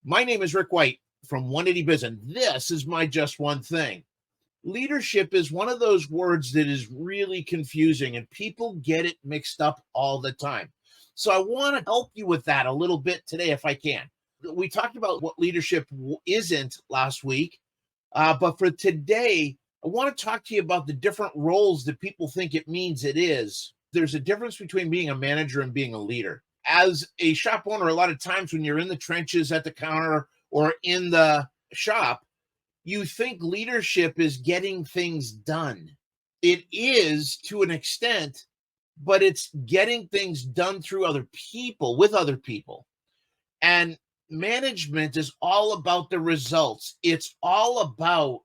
My name is Rick White from 180 Biz, and this is my Just One Thing. Leadership is one of those words that is really confusing, and people get it mixed up all the time. So I want to help you with that a little bit today, if I can. We talked about what leadership isn't last week, but for today, I want to talk to you about the different roles that people think it means it is. There's a difference between being a manager and being a leader. As a shop owner, a lot of times when you're in the trenches at the counter or in the shop, you think leadership is getting things done. It is to an extent, but it's getting things done through other people, with other people. And management is all about the results. It's all about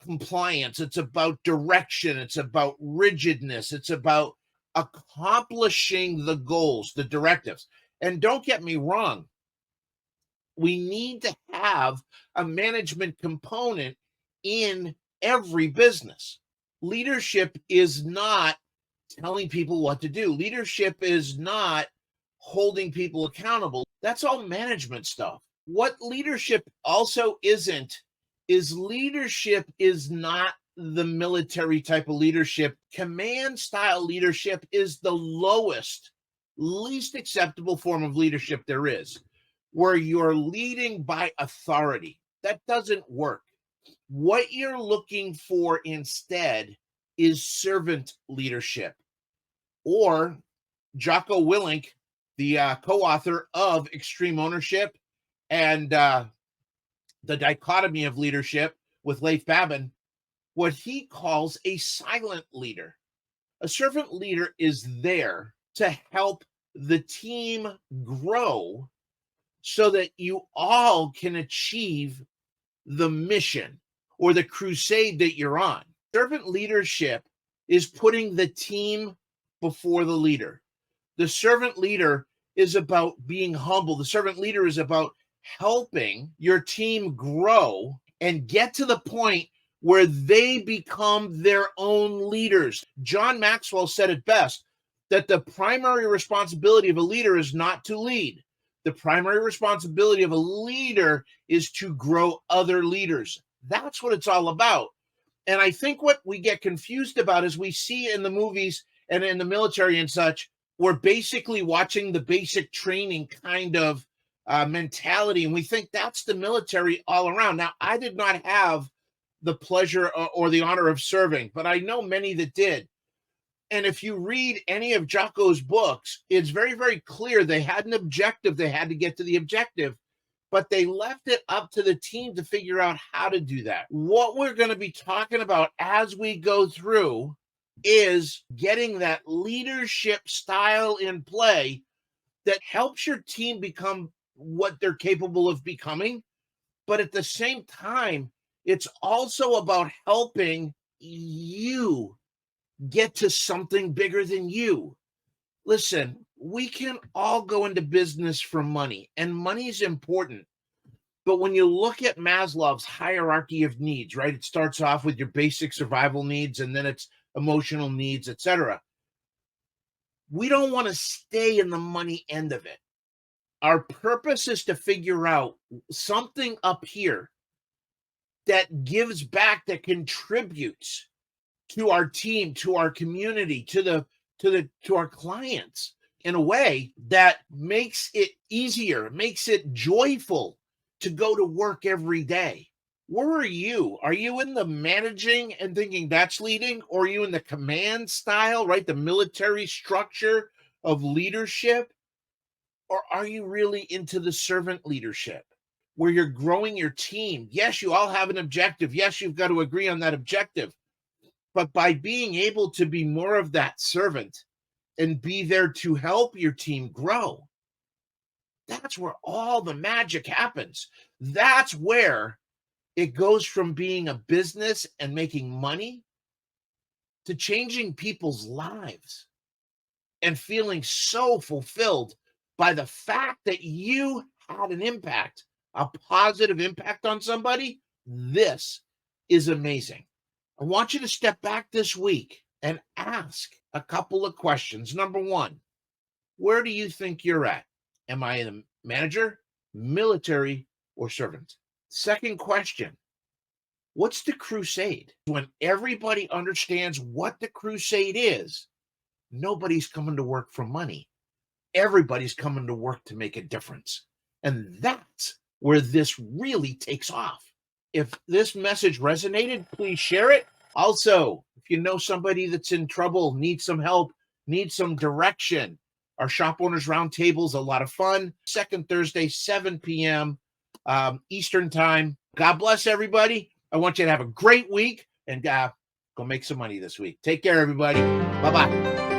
compliance. It's about direction. It's about rigidness. It's about accomplishing the goals, the directives. And don't get me wrong, we need to have a management component in every business. Leadership is not telling people what to do. Leadership is not holding people accountable. That's all management stuff. What leadership also isn't is leadership is not the military type of leadership. Command style leadership is the lowest, least acceptable form of leadership there is, where you're leading by authority. That doesn't work. What you're looking for instead is servant leadership. Or Jocko Willink, the co-author of Extreme Ownership and The Dichotomy of Leadership with Leif Babin, what he calls a silent leader. A servant leader is there to help the team grow so that you all can achieve the mission or the crusade that you're on. Servant leadership is putting the team before the leader. The servant leader is about being humble. The servant leader is about helping your team grow and get to the point where they become their own leaders. John Maxwell said it best, that the primary responsibility of a leader is not to lead. The primary responsibility of a leader is to grow other leaders. That's what it's all about. And I think what we get confused about is we see in the movies and in the military and such, we're basically watching the basic training kind of mentality, and we think that's the military all around. Now, I did not have the pleasure or the honor of serving, but I know many that did. And if you read any of Jocko's books, it's very, very clear they had an objective. They had to get to the objective, but they left it up to the team to figure out how to do that. What we're going to be talking about as we go through is getting that leadership style in play that helps your team become what they're capable of becoming. But at the same time, it's also about helping you get to something bigger than you. Listen, we can all go into business for money, and money is important. But when you look at Maslow's hierarchy of needs, right, it starts off with your basic survival needs, and then it's emotional needs, etc. We don't want to stay in the money end of it. Our purpose is to figure out something up here that gives back, that contributes to our team, to our community, to our clients in a way that makes it easier, makes it joyful to go to work every day. Where are you? Are you in the managing and thinking that's leading? Or are you in the command style, right? The military structure of leadership? Or are you really into the servant leadership where you're growing your team? Yes, you all have an objective. Yes, you've got to agree on that objective. But by being able to be more of that servant and be there to help your team grow, that's where all the magic happens. That's where it goes from being a business and making money to changing people's lives and feeling so fulfilled by the fact that you had an impact, a positive impact on somebody. This is amazing. I want you to step back this week and ask a couple of questions. Number one, where do you think you're at? Am I a manager, military or servant? Second question, what's the crusade? When everybody understands what the crusade is, nobody's coming to work for money. Everybody's coming to work to make a difference. And that's where this really takes off. If this message resonated, please share it. Also, if you know somebody that's in trouble, needs some help, needs some direction, our Shop Owners Roundtable is a lot of fun. Second Thursday, 7 p.m. Eastern Time. God bless everybody. I want you to have a great week and go make some money this week. Take care, everybody. Bye-bye.